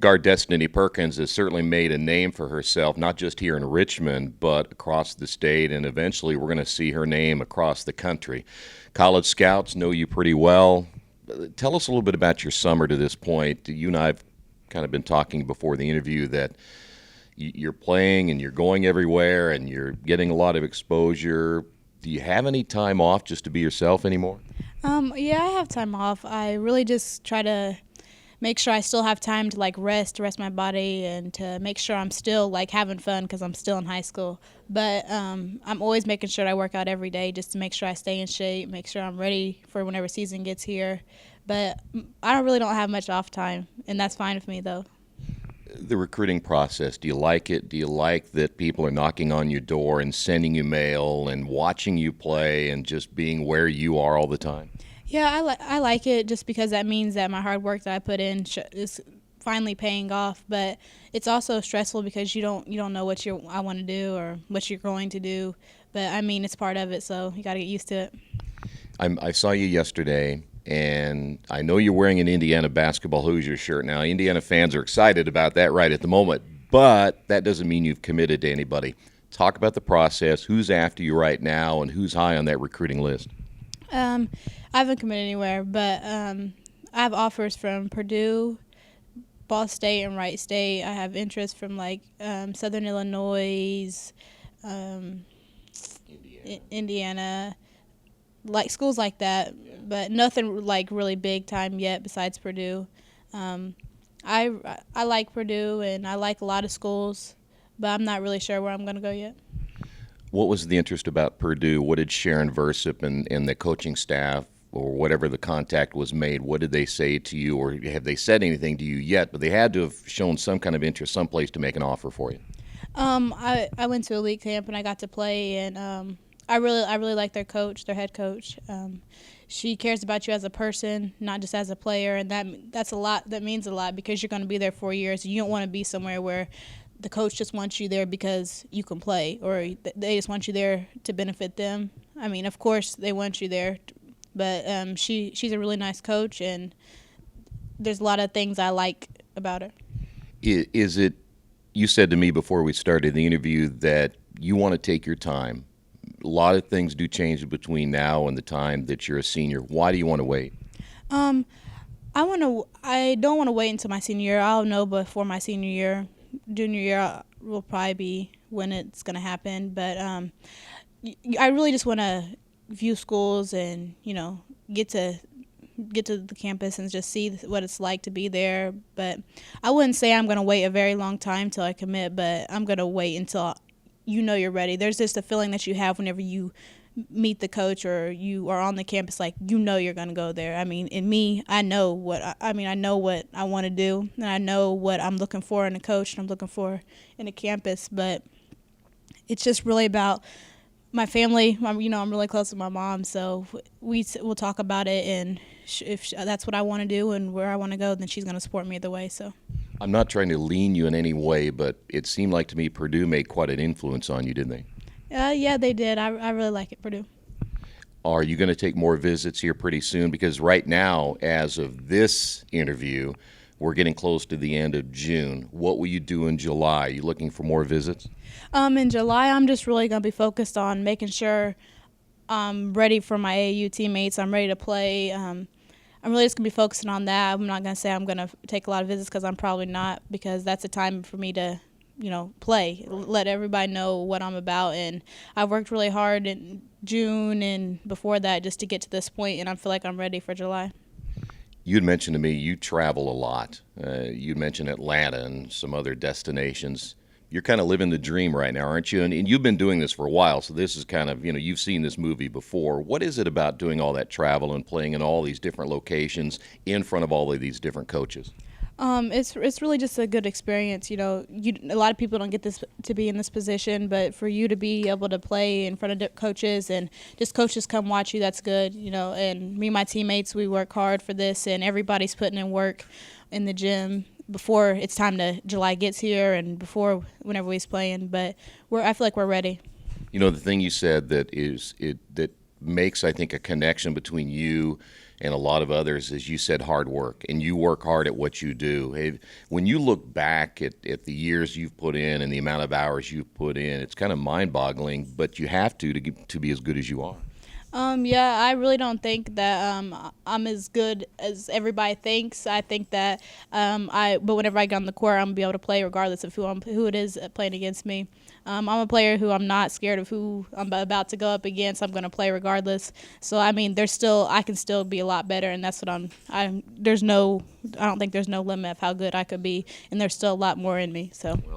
Guard Destiny Perkins has certainly made a name for herself, not just here in Richmond, but across the state, and eventually we're going to see her name across the country. College scouts know you pretty well. Tell us a little bit about your summer to this point. You and I have kind of been talking before the interview that you're playing and you're going everywhere and you're getting a lot of exposure. Do you have any time off just to be yourself anymore? Yeah, I have time off. I really just try to make sure I still have time to rest my body, and to make sure I'm still having fun because I'm still in high school. But I'm always making sure I work out every day just to make sure I stay in shape, make sure I'm ready for whenever season gets here. But I really don't have much off time, and that's fine with me though. The recruiting process, do you like it? Do you like that people are knocking on your door and sending you mail and watching you play and just being where you are all the time? Yeah, I like it just because that means that my hard work that I put in is finally paying off. But it's also stressful because you don't know what I want to do or what you're going to do. But I mean, it's part of it, so you got to get used to it. I saw you yesterday, and I know you're wearing an Indiana basketball Hoosier shirt now. Indiana fans are excited about that right at the moment, but that doesn't mean you've committed to anybody. Talk about the process, who's after you right now, and who's high on that recruiting list. I haven't committed anywhere, but I have offers from Purdue, Ball State, and Wright State. I have interest from Southern Illinois, Indiana, schools like that, yeah. But nothing really big time yet besides Purdue. I like Purdue and I like a lot of schools, but I'm not really sure where I'm going to go yet. What was the interest about Purdue? What did Sharon Versip and the coaching staff or whatever the contact was made, what did they say to you, or have they said anything to you yet? But they had to have shown some kind of interest someplace to make an offer for you. I went to a league camp and I got to play, and I really like their coach, their head coach. She cares about you as a person, not just as a player, and that's a lot. That means a lot because you're going to be there 4 years. You don't want to be somewhere where the coach just wants you there because you can play, or they just want you there to benefit them. I mean, of course they want you there, but she's a really nice coach, and there's a lot of things I like about her. Is it? You said to me before we started the interview that you want to take your time. A lot of things do change between now and the time that you're a senior. Why do you want to wait? I don't want to wait until my senior year. I'll know before my senior year. Junior year will probably be when it's going to happen. But I really just want to view schools and get to the campus and just see what it's like to be there. But I wouldn't say I'm going to wait a very long time till I commit, but I'm going to wait until you're ready. There's just a feeling that you have whenever you meet the coach or you are on the campus, you're going to go there. I mean, in me, I know what I want to do, and I know what I'm looking for in a coach and I'm looking for in a campus. But it's just really about my family. I'm really close to my mom, so we'll talk about it, and if that's what I want to do and where I want to go, then she's going to support me either way. So I'm not trying to lean you in any way, but it seemed like to me Purdue made quite an influence on you, didn't they? Yeah, they did. I really like it, Purdue. Are you going to take more visits here pretty soon? Because right now, as of this interview, we're getting close to the end of June. What will you do in July? Are you looking for more visits? In July, I'm just really going to be focused on making sure I'm ready for my AAU teammates. I'm ready to play. I'm really just going to be focusing on that. I'm not going to say I'm going to take a lot of visits because I'm probably not, because that's a time for me to play, let everybody know what I'm about. And I worked really hard in June and before that just to get to this point, and I feel like I'm ready for July. You had mentioned to me you travel a lot. You mentioned Atlanta and some other destinations. You're kind of living the dream right now, aren't you? And you've been doing this for a while, so this is kind of, you've seen this movie before. What is it about doing all that travel and playing in all these different locations in front of all of these different coaches? It's really just a good experience. A lot of people don't get this to be in this position, but for you to be able to play in front of coaches and just coaches come watch you, that's good. And me and my teammates, we work hard for this, and everybody's putting in work in the gym before it's time to July gets here and before whenever we's playing. But I feel like we're ready. The thing you said that makes, I think, a connection between you and a lot of others, as you said, hard work, and you work hard at what you do. When you look back at the years you've put in and the amount of hours you've put in, it's kind of mind-boggling, but you have to be as good as you are. Yeah, I really don't think that I'm as good as everybody thinks. I think that but whenever I get on the court, I'm gonna be able to play regardless of who it is playing against me. I'm a player who I'm not scared of who I'm about to go up against. I'm gonna play regardless. So I mean, I can still be a lot better, and that's what I don't think there's no limit of how good I could be, and there's still a lot more in me. So.